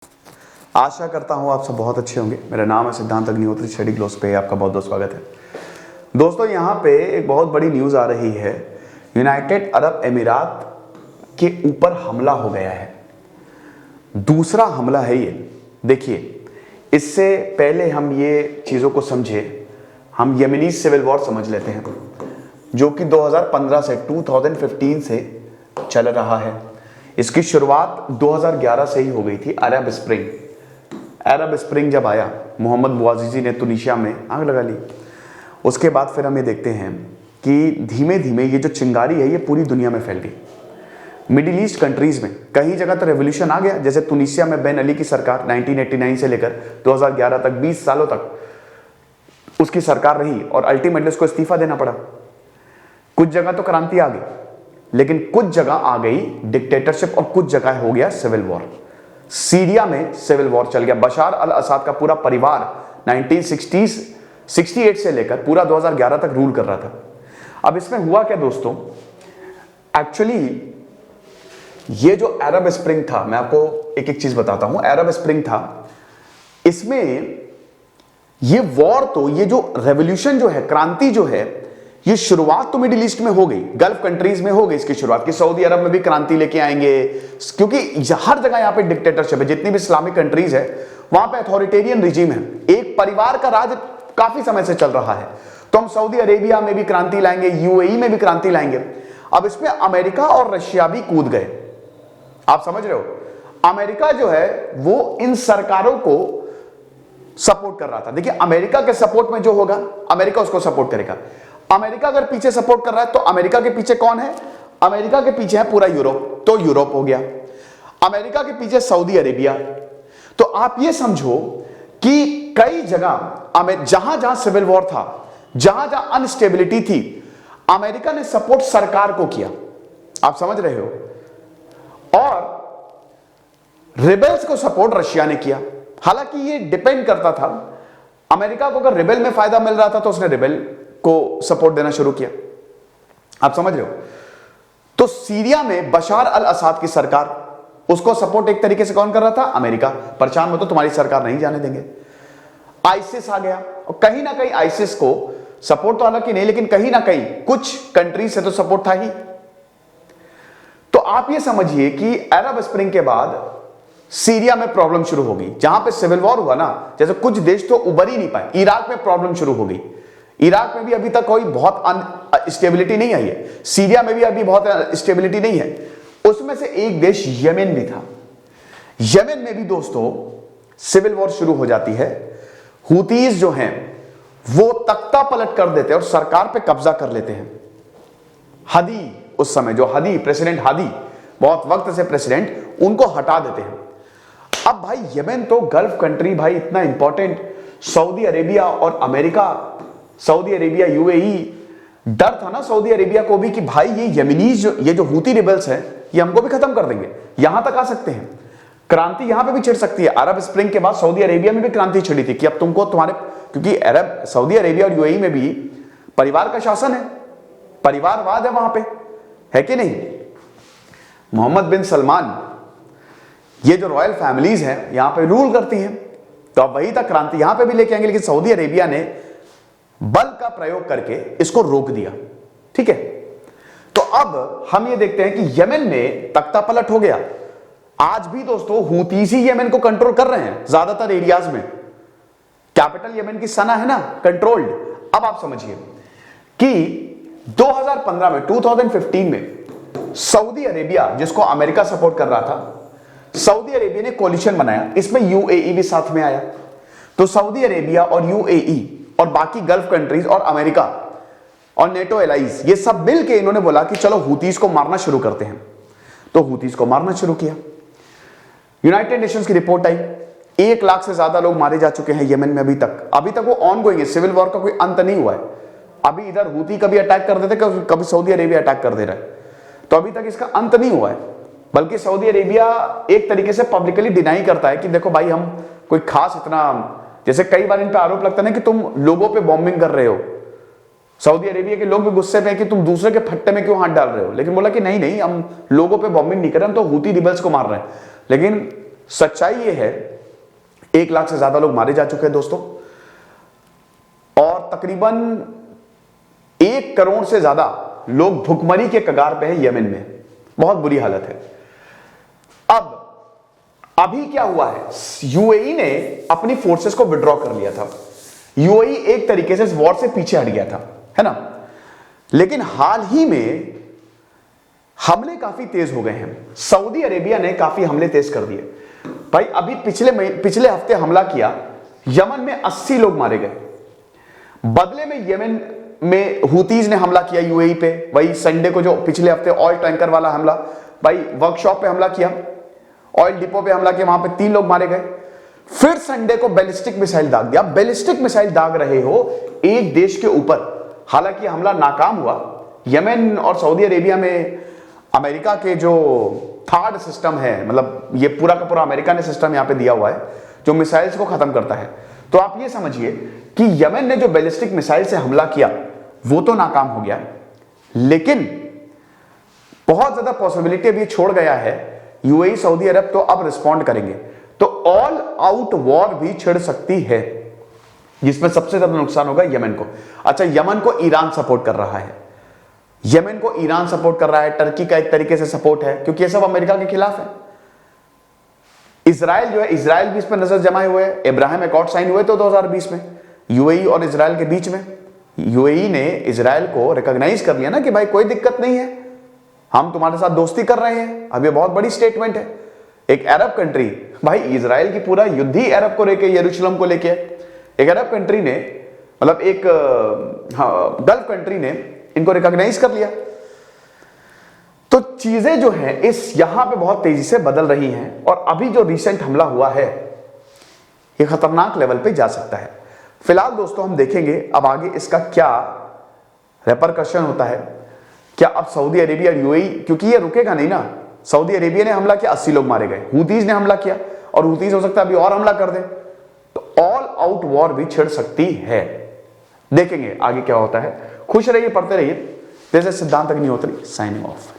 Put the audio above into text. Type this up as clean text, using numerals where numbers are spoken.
आशा करता हूँ आप सब बहुत अच्छे होंगे। मेरा नाम है सिद्धांत अग्निहोत्री, स्टडी ग्लोस पे आपका बहुत बहुत स्वागत है। दोस्तों, यहाँ पे एक बहुत बड़ी न्यूज़ आ रही है। यूनाइटेड अरब अमीरात के ऊपर हमला हो गया है। दूसरा हमला है ये। देखिए, इससे पहले हम ये चीज़ों को समझे, हम येमेनी सिविल वॉर समझ लेते हैं, जो कि 2015 से 2015 से चल रहा है। इसकी शुरुआत 2011 से ही हो गई थी। अरब स्प्रिंग जब आया, मोहम्मद बुआजिजी ने तुनीशिया में आग लगा ली। उसके बाद फिर हम ये देखते हैं कि धीमे धीमे ये जो चिंगारी है ये पूरी दुनिया में फैल गई। मिडिल ईस्ट कंट्रीज में कई जगह तो रेवोल्यूशन आ गया, जैसे तुनीशिया में बेन अली की सरकार 1989 से लेकर 2011 तक 20 सालों तक उसकी सरकार रही और अल्टीमेटली उसको इस्तीफा देना पड़ा। कुछ जगह तो क्रांति आ गई, लेकिन कुछ जगह आ गई डिक्टेटरशिप और कुछ जगह हो गया सिविल वॉर। सीरिया में सिविल वॉर चल गया। बशार अल असद का पूरा परिवार 1968 से लेकर पूरा 2011 तक रूल कर रहा था। अब इसमें हुआ क्या दोस्तों, एक्चुअली ये जो अरब स्प्रिंग था, मैं आपको एक एक चीज बताता हूं। अरब स्प्रिंग था, इसमें ये वॉर, तो ये जो रेवोल्यूशन जो है, क्रांति जो है, ये शुरुआत तो मिडिल ईस्ट में हो गई, गल्फ कंट्रीज में हो गई इसकी शुरुआत की। सऊदी अरब में भी क्रांति लेके आएंगे, क्योंकि हर जगह यहां पे डिक्टेटरशिप है। जितनी भी इस्लामिक कंट्रीज है वहां पे अथॉरिटेरियन रिजीम है, एक परिवार का राज काफी समय से चल रहा है। तो हम सऊदी अरेबिया में भी क्रांति लाएंगे, यूएई में भी क्रांति लाएंगे। अब इसमें अमेरिका और रशिया भी कूद गए। आप समझ रहे हो, अमेरिका जो है वो इन सरकारों को सपोर्ट कर रहा था। देखिए, अमेरिका के सपोर्ट में जो होगा, अमेरिका उसको सपोर्ट करेगा। अमेरिका अगर पीछे सपोर्ट कर रहा है तो अमेरिका के पीछे कौन है? अमेरिका के पीछे है पूरा यूरोप, तो यूरोप हो गया। अमेरिका के पीछे सऊदी अरेबिया। तो आप ये समझो कि कई जगह जहां जहां सिविल वॉर था, जहां जहां अनस्टेबिलिटी थी, अमेरिका ने सपोर्ट सरकार को किया। आप समझ रहे हो? और रिबेल्स को सपोर्ट रशिया ने किया। हालांकि ये डिपेंड करता था, अमेरिका को अगर रिबेल में फायदा मिल रहा था तो उसने रिबेल को सपोर्ट देना शुरू किया। आप समझ रहे हो? तो सीरिया में बशार अल असद की सरकार, उसको सपोर्ट एक तरीके से कौन कर रहा था? अमेरिका। परेशान मत हो, तुम्हारी सरकार नहीं जाने देंगे। आईसिस आ गया, और कहीं ना कहीं आईसिस को सपोर्ट तो हालांकि नहीं, लेकिन कहीं ना कहीं कुछ कंट्रीज से तो सपोर्ट था ही। तो आप ये समझिए कि अरब स्प्रिंग के बाद सीरिया में प्रॉब्लम शुरू हो गई। जहां पे सिविल वॉर हुआ ना, जैसे कुछ देश तो उबर ही नहीं पाए। इराक में प्रॉब्लम शुरू हो गई। इराक में भी अभी तक कोई बहुत स्टेबिलिटी नहीं आई है। सीरिया में भी अभी बहुत स्टेबिलिटी नहीं है। उसमें से एक देश यमन भी था। यमन में भी दोस्तों सिविल वॉर शुरू हो जाती है। हुतीज जो हैं वो तख्ता पलट कर देते हैं और सरकार पे कब्जा कर लेते हैं। हदी, उस समय जो हदी, प्रेसिडेंट हदी, बहुत वक्त से प्रेसिडेंट, उनको हटा देते हैं। अब भाई यमन तो गल्फ कंट्री, भाई इतना इंपॉर्टेंट, सऊदी अरेबिया और अमेरिका, सऊदी अरेबिया, यूएई, डर था ना सऊदी अरेबिया को भी कि भाई ये यमनीज, ये जो हूती रिबेल्स हैं, ये हमको भी खत्म कर देंगे, यहां तक आ सकते हैं, क्रांति यहां पे भी छिड़ सकती है। अरब स्प्रिंग के बाद सऊदी अरेबिया में भी क्रांति छिड़ी थी कि अब तुमको तुम्हारे, क्योंकि अरब, सऊदी अरेबिया और यूएई में भी परिवार का शासन है, परिवारवाद है वहां पे, है कि नहीं? मोहम्मद बिन सलमान, ये जो रॉयल फैमिलीज हैं यहां पे रूल करती हैं, तो अब वही तक क्रांति यहां पे भी लेके आएंगे। लेकिन सऊदी अरेबिया ने बल का प्रयोग करके इसको रोक दिया। ठीक है, तो अब हम ये देखते हैं कि यमन में तख्ता पलट हो गया। आज भी दोस्तों हूतीस ही यमन को कंट्रोल कर रहे हैं ज्यादातर एरियाज में। कैपिटल यमन की सना है ना, कंट्रोल्ड। अब आप समझिए कि 2015 में, 2015 में सऊदी अरेबिया, जिसको अमेरिका सपोर्ट कर रहा था, सऊदी अरेबिया ने कोलिशन बनाया, इसमें यूएई भी साथ में आया। तो सऊदी अरेबिया और यूएई और बाकी गल्फ कंट्रीज और अमेरिका और नेटो एलाइज, ये सब मिल के इन्होंने बोला कि चलो हूतीस को मारना शुरू करते हैं। तो हूतीस को मारना शुरू किया। यूनाइटेड नेशंस की रिपोर्ट आई, 1 लाख से ज्यादा लोग मारे जा चुके हैं यमन में अभी तक वो ऑन गोइंग है। सिविल वॉर का कोई अंत नहीं हुआ है। अभी इधर हूती कभी अटैक कर देते, कभी सऊदी अरेबिया अटैक कर दे रहा है, तो अभी तक इसका अंत नहीं हुआ है। बल्कि सऊदी अरेबिया एक तरीके से पब्लिकली डिनाई करता है कि देखो भाई, हम कोई खास इतना, जैसे कई बार इन पे आरोप लगता है कि तुम लोगों पे बॉम्बिंग कर रहे हो। सऊदी अरेबिया के लोग भी गुस्से में कि तुम दूसरे के फट्टे में क्यों हाथ डाल रहे हो, लेकिन बोला कि नहीं, हम लोगों पे बॉम्बिंग नहीं कर रहे, हम तो हूती रिबेल्स को मार रहे हैं। लेकिन सच्चाई ये है 1 लाख से ज्यादा लोग मारे जा चुके हैं दोस्तों, और तकरीबन 1 करोड़ से ज्यादा लोग भुखमरी के कगार पे हैं यमन में। बहुत बुरी हालत है। अब अभी क्या हुआ है, यूएई ने अपनी फोर्सेस को विड्रॉ कर लिया था। यूएई एक तरीके से इस वॉर से पीछे हट गया था, है ना। लेकिन हाल ही में हमले काफी तेज हो गए हैं। सऊदी अरेबिया ने काफी हमले तेज कर दिए भाई। अभी पिछले हफ्ते हमला किया, यमन में 80 लोग मारे गए। बदले में यमन में हुतीज ने हमला किया यूएई पे। वही संडे को जो पिछले हफ्ते ऑयल टैंकर वाला हमला, भाई वर्कशॉप पे हमला किया, ऑयल डिपो पे हमला किया, वहां पे 3 लोग मारे गए। फिर संडे को बैलिस्टिक मिसाइल दाग दिया। बैलिस्टिक मिसाइल दाग रहे हो एक देश के ऊपर, हालांकि हमला नाकाम हुआ। यमन और सऊदी अरेबिया में अमेरिका के जो थर्ड सिस्टम है, मतलब ये पूरा का पूरा अमेरिका ने सिस्टम यहां पे दिया हुआ है जो मिसाइल्स को खत्म करता है। तो आप ये समझिए कि यमन ने जो बैलिस्टिक मिसाइल से हमला किया वो तो नाकाम हो गया, लेकिन बहुत ज्यादा पॉसिबिलिटी अब ये छोड़ गया है यूएई सऊदी अरब तो अब रिस्पॉन्ड करेंगे, तो ऑल आउट वॉर भी छिड़ सकती है, जिसमें सबसे ज्यादा नुकसान होगा यमन को। अच्छा, यमन को ईरान सपोर्ट कर रहा है, यमन को ईरान सपोर्ट कर रहा है, टर्की का एक तरीके से सपोर्ट है, क्योंकि ये सब अमेरिका के खिलाफ है। इजराइल जो है, इजराइल भी इस पर नजर जमाए हुए है। इब्राहिम अकॉर्ड साइन हुए तो 2020 में यूएई और इजराइल के बीच में। यूएई ने इजराइल को रिकॉग्नाइज कर लिया ना कि भाई कोई दिक्कत नहीं है, हम तुम्हारे साथ दोस्ती कर रहे हैं। अब ये बहुत बड़ी स्टेटमेंट है। एक अरब कंट्री, भाई इजराइल की पूरा युद्ध ही अरब को लेके, यरूशलेम को लेके, एक अरब कंट्री ने, मतलब एक गल्फ कंट्री ने इनको रिकॉग्नाइज कर लिया। तो चीजें जो हैं इस यहां पे बहुत तेजी से बदल रही हैं, और अभी जो रिसेंट हमला हुआ है ये खतरनाक लेवल पे जा सकता है। फिलहाल दोस्तों हम देखेंगे अब आगे इसका क्या रेपरकशन होता है। क्या अब सऊदी अरेबिया और यूएई, क्योंकि ये रुकेगा नहीं ना, सऊदी अरेबिया ने हमला किया, 80 लोग मारे गए, हुतीज ने हमला किया, और हुतीज हो सकता है अभी और हमला कर दे, तो ऑल आउट वॉर भी छिड़ सकती है। देखेंगे आगे क्या होता है। खुश रहिए, पढ़ते रहिए। जैसे सिद्धांत अग्निहोत्री साइनिंग ऑफ।